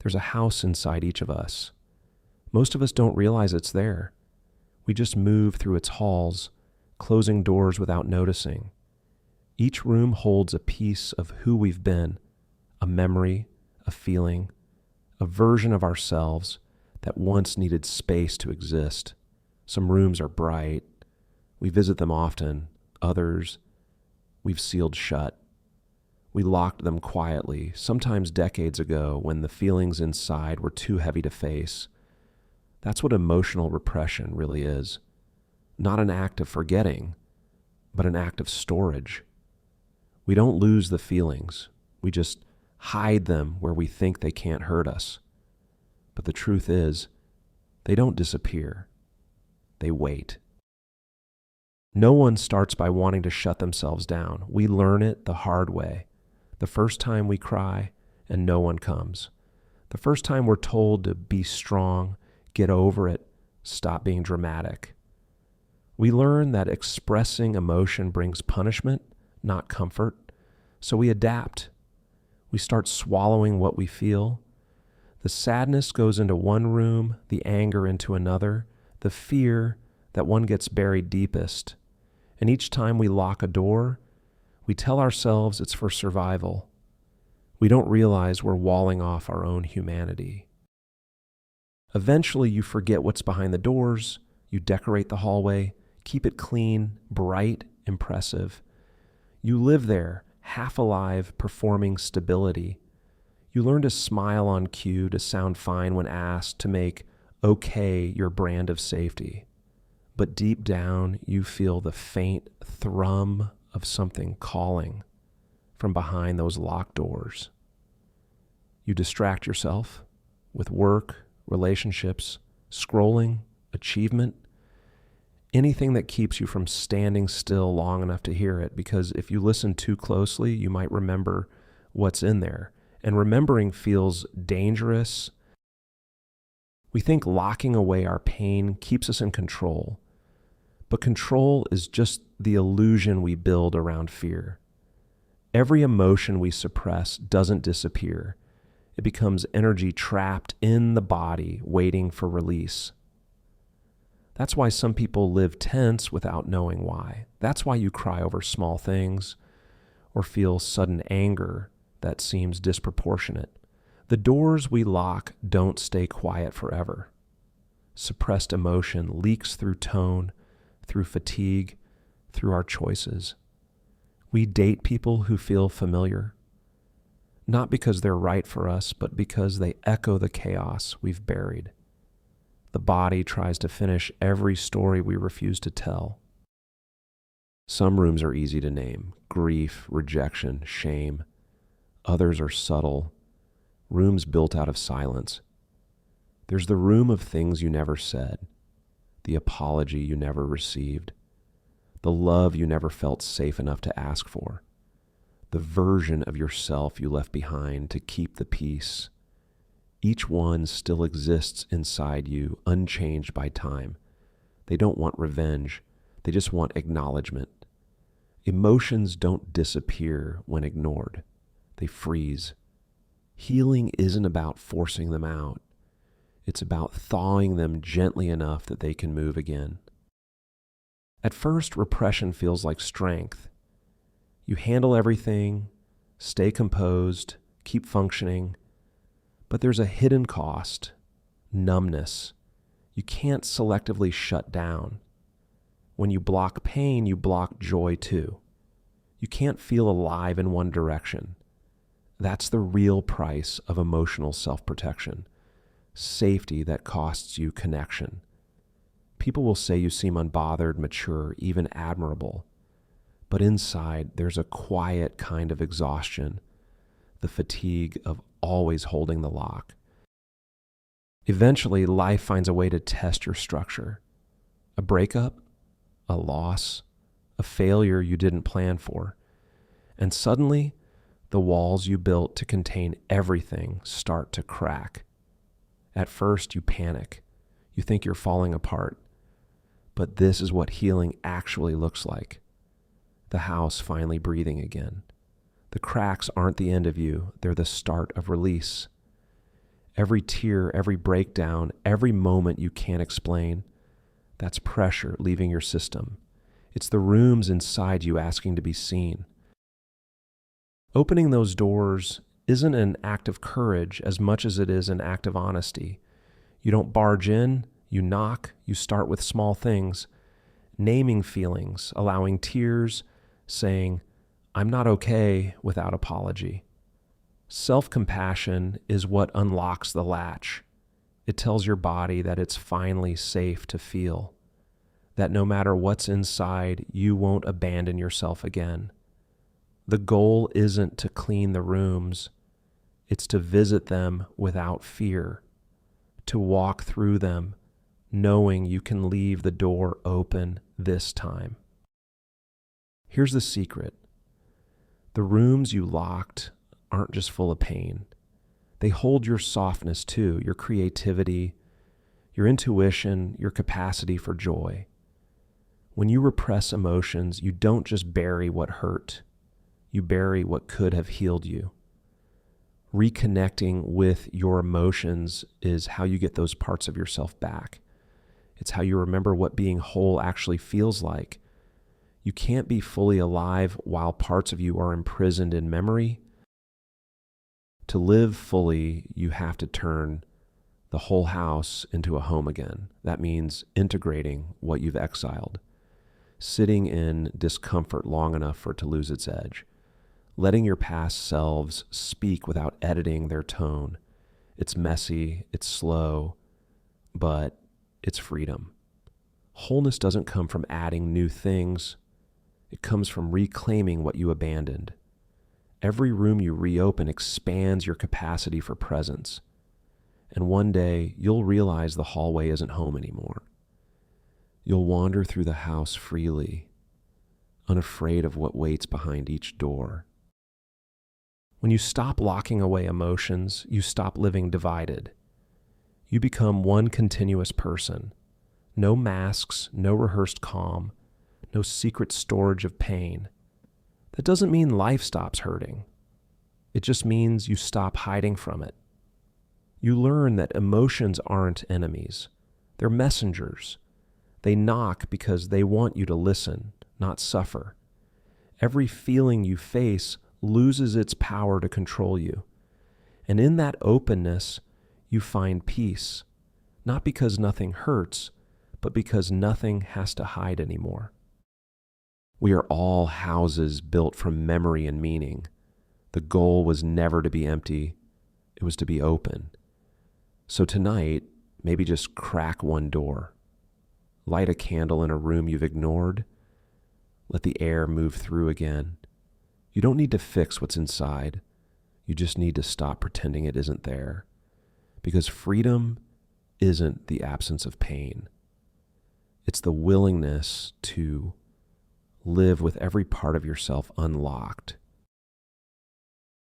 There's a house inside each of us. Most of us don't realize it's there. We just move through its halls, closing doors without noticing. Each room holds a piece of who we've been, a memory, a feeling, a version of ourselves that once needed space to exist. Some rooms are bright. We visit them often. Others, we've sealed shut. We locked them quietly, sometimes decades ago when the feelings inside were too heavy to face. That's what emotional repression really is. Not an act of forgetting, but an act of storage. We don't lose the feelings. We just hide them where we think they can't hurt us. But the truth is, they don't disappear. They wait. No one starts by wanting to shut themselves down. We learn it the hard way. The first time we cry and no one comes. The first time we're told to be strong, get over it, stop being dramatic. We learn that expressing emotion brings punishment, not comfort, so we adapt. We start swallowing what we feel. The sadness goes into one room, the anger into another, the fear that one gets buried deepest. And each time we lock a door, we tell ourselves it's for survival. We don't realize we're walling off our own humanity. Eventually, you forget what's behind the doors, you decorate the hallway, keep it clean, bright, impressive. You live there, half alive, performing stability. You learn to smile on cue, to sound fine when asked, to make okay your brand of safety. But deep down, you feel the faint thrum of something calling from behind those locked doors. You distract yourself with work, relationships, scrolling, achievement, anything that keeps you from standing still long enough to hear it, because if you listen too closely, you might remember what's in there. And remembering feels dangerous. We think locking away our pain keeps us in control, but control is just the illusion we build around fear. Every emotion we suppress doesn't disappear. It becomes energy trapped in the body, waiting for release. That's why some people live tense without knowing why. That's why you cry over small things or feel sudden anger that seems disproportionate. The doors we lock don't stay quiet forever. Suppressed emotion leaks through tone, through fatigue, through our choices. We date people who feel familiar, not because they're right for us, but because they echo the chaos we've buried. The body tries to finish every story we refuse to tell. Some rooms are easy to name: grief, rejection, shame. Others are subtle, rooms built out of silence. There's the room of things you never said, the apology you never received, the love you never felt safe enough to ask for, the version of yourself you left behind to keep the peace. Each one still exists inside you, unchanged by time. They don't want revenge. They just want acknowledgement. Emotions don't disappear when ignored. They freeze. Healing isn't about forcing them out. It's about thawing them gently enough that they can move again. At first, repression feels like strength. You handle everything, stay composed, keep functioning, but there's a hidden cost: numbness. You can't selectively shut down. When you block pain, you block joy too. You can't feel alive in one direction. That's the real price of emotional self-protection. Safety that costs you connection. People will say you seem unbothered, mature, even admirable. But inside, there's a quiet kind of exhaustion, the fatigue of always holding the lock. Eventually, life finds a way to test your structure. A breakup, a loss, a failure you didn't plan for. And suddenly, the walls you built to contain everything start to crack. At first, you panic. You think you're falling apart. But this is what healing actually looks like. The house finally breathing again. The cracks aren't the end of you. They're the start of release. Every tear, every breakdown, every moment you can't explain, that's pressure leaving your system. It's the rooms inside you asking to be seen. Opening those doors isn't an act of courage as much as it is an act of honesty. You don't barge in, you knock, you start with small things, naming feelings, allowing tears, saying, "I'm not okay," without apology. Self-compassion is what unlocks the latch. It tells your body that it's finally safe to feel, that no matter what's inside, you won't abandon yourself again. The goal isn't to clean the rooms, it's to visit them without fear, to walk through them knowing you can leave the door open this time. Here's the secret. The rooms you locked aren't just full of pain. They hold your softness too, your creativity, your intuition, your capacity for joy. When you repress emotions, you don't just bury what hurt. You bury what could have healed you. Reconnecting with your emotions is how you get those parts of yourself back. It's how you remember what being whole actually feels like. You can't be fully alive while parts of you are imprisoned in memory. To live fully, you have to turn the whole house into a home again. That means integrating what you've exiled, sitting in discomfort long enough for it to lose its edge, letting your past selves speak without editing their tone. It's messy, it's slow, but it's freedom. Wholeness doesn't come from adding new things. It comes from reclaiming what you abandoned. Every room you reopen expands your capacity for presence. And one day, you'll realize the hallway isn't home anymore. You'll wander through the house freely, unafraid of what waits behind each door. When you stop locking away emotions, you stop living divided. You become one continuous person. No masks, no rehearsed calm, no secret storage of pain. That doesn't mean life stops hurting. It just means you stop hiding from it. You learn that emotions aren't enemies. They're messengers. They knock because they want you to listen, not suffer. Every feeling you face loses its power to control you. And in that openness, you find peace, not because nothing hurts, but because nothing has to hide anymore. We are all houses built from memory and meaning. The goal was never to be empty, it was to be open. So tonight, maybe just crack one door. Light a candle in a room you've ignored. Let the air move through again. You don't need to fix what's inside. You just need to stop pretending it isn't there. Because freedom isn't the absence of pain. It's the willingness to live with every part of yourself unlocked,